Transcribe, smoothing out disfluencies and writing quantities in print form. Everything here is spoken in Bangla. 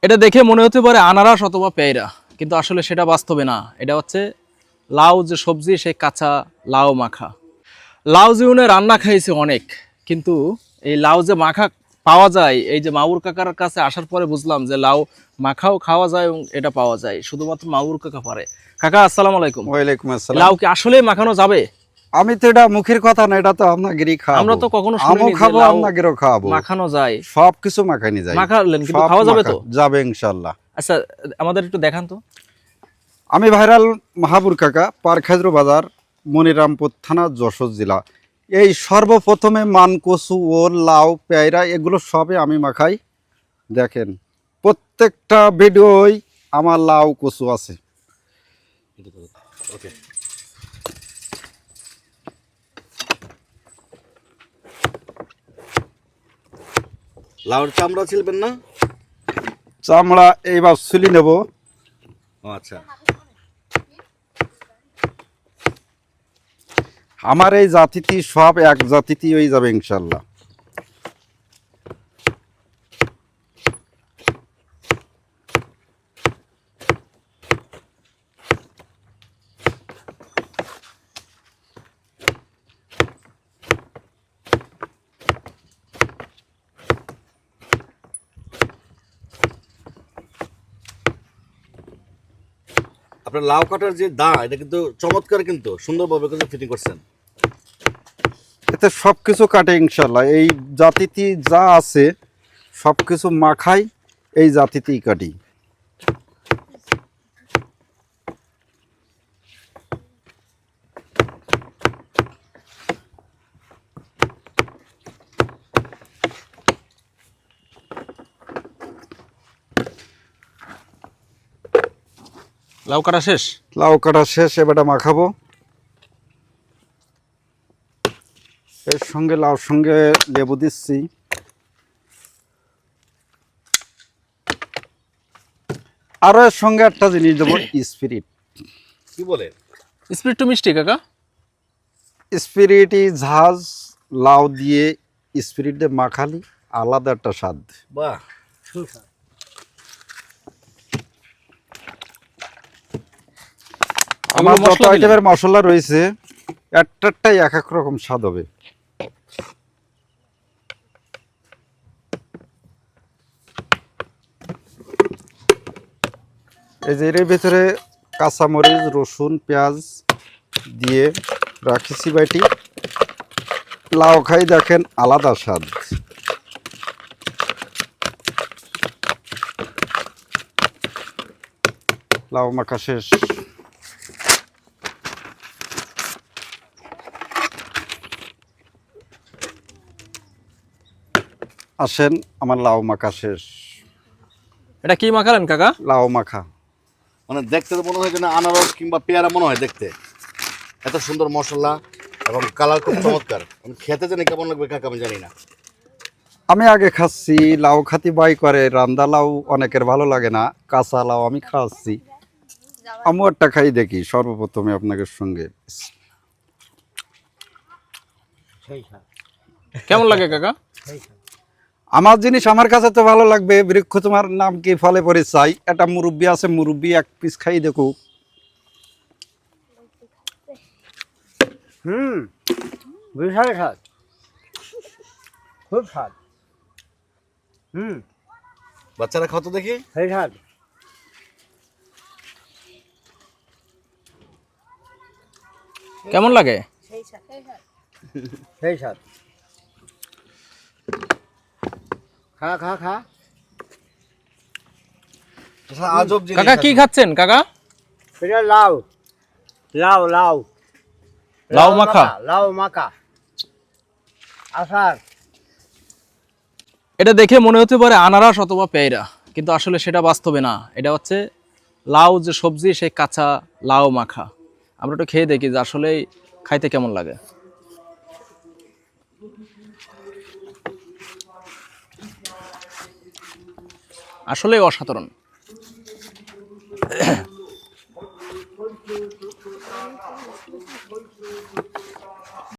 এটা দেখে মনে হতে পারে আনারস অথবা পেয়ারা, কিন্তু আসলে সেটা বাস্তবে না। এটা হচ্ছে লাউ যে সবজি, সেই কাঁচা লাউ মাখা। লাউ জীবনে রান্না খাইছি অনেক, কিন্তু এই লাউ যে মাখা পাওয়া যায়, এই যে মাউর কাকার কাছে আসার পরে বুঝলাম যে লাউ মাখাও খাওয়া যায় এবং এটা পাওয়া যায়, শুধুমাত্র মাউর কাকা পারে। কাকা আসসালামু আলাইকুম। ওয়ালাইকুম আসসালাম। লাউ কি আসলে মাখানো যাবে? আমি তো এটা মুখের কথা না, এটা তো আপনাদেরই খাওয়াবো। আমরা তো কখনো আমও শুনিনি যে খাবো, লাউ আপনাদেরও খাওয়াবো। মাখানো যায়। সবকিছু মাখানি যায়, মাখালেন কিন্তু সব খাওয়া যাবে তো? যাবে ইনশাল্লাহ। আচ্ছা, আমাদের একটু দেখান তো। আমি ভাইরাল মাহাবুর কাকা, পারখাজরু বাজার, মনিরামপুর থানা, যশোর জেলা। এই সর্বপ্রথমে মান কচু, ওল, লাউ, পেয়ারা এগুলো সবই আমি মাখাই। দেখেন প্রত্যেকটা ভিডিওই আমার লাউ কচু আছে। লাউর চামড়া ছিলবেন না? চামড়া এইবার ছুলি নেব। আচ্ছা, আমার এই জাতিটি সব এক জাতিটি হয়ে যাবে ইনশাল্লাহ। আপনার লাউ কাটার যে দা, এটা কিন্তু চমৎকার, কিন্তু সুন্দরভাবে কিন্তু ফিটিং করছেন। এতে সব কিছু কাটে ইনশাল্লাহ। এই জাতিটি যা আছে সব কিছু মাখাই এই জাতিতেই কাটি। লাউ কাটা শেষ? লাউ কাটা শেষ, এবারটা মাখাবো। এর সঙ্গে লাউর সঙ্গে লেবু দিচ্ছি। আরো এর সঙ্গে একটা জিনিস দেবো, স্পিরিট। কি বলে? স্পিরিট টু মিষ্টি কাকা? স্পিরিটই ঝাঁজ লাউ দিয়ে স্পিরিট দিয়ে মাখালি আলাদা একটা স্বাদ। বাহ, আমার এগুলো যত মশলা দিলেন? আইটেমের মশলা রয়েছে একটাই এক এক রকম স্বাদ হবে। এই যে এর ভিতরে কাঁচামরিচ, রসুন, পেঁয়াজ দিয়ে রাখিছি বাইটি। লাউ খাই দেখেন আলাদা স্বাদ। লাউ মাখা শেষ। আসেন, আমার লাউ মাখা শেষ। এটা কি মাখালেন কাকা? লাউ মাখা। মানে দেখতে তো মনে হয় যেন আনারস কিংবা পেয়ারা মনে হয় দেখতে। এত সুন্দর মশলা এবং কালার খুব চমৎকার। আমি খেতে জানি কেমন লাগবে কাকা, আমি জানি না। আমি আগে খাচ্ছি, লাউ খাতি বাই করে, রান্দা লাউ অনেকের ভালো লাগে না, কাঁচা লাউ আমি খাচ্ছি। আমি একটা খাই দেখি সর্বপ্রথমে আপনাদের সঙ্গে। কেমন লাগে কাকা? আমার জিনিস আমার কাছে তো ভালো লাগবে। বৃক্ষ তোমার নাম কি, ফলে পরে চাই। একটা মুরব্বি আছে, মুরব্বি এক পিস খাই দেখো। বিশাল স্বাদ, খুব স্বাদ। বাচ্চারা খাও তো দেখি। সেই স্বাদ। কেমন লাগে? সেই স্বাদ। খা খা খা। আজব জিনিস। কাকা কি খাচ্ছেন কাকা? এটা লাউ, লাউ লাউ লাউ মাখা? লাউ মাখা আচার। এটা দেখে মনে হতে পারে আনারস অথবা পেয়ারা, কিন্তু আসলে সেটা বাস্তবে না। এটা হচ্ছে লাউ যে সবজি, সেই কাঁচা লাউ মাখা। আমরা একটু খেয়ে দেখি যে আসলে খাইতে কেমন লাগে। আসলেই অসাধারণ।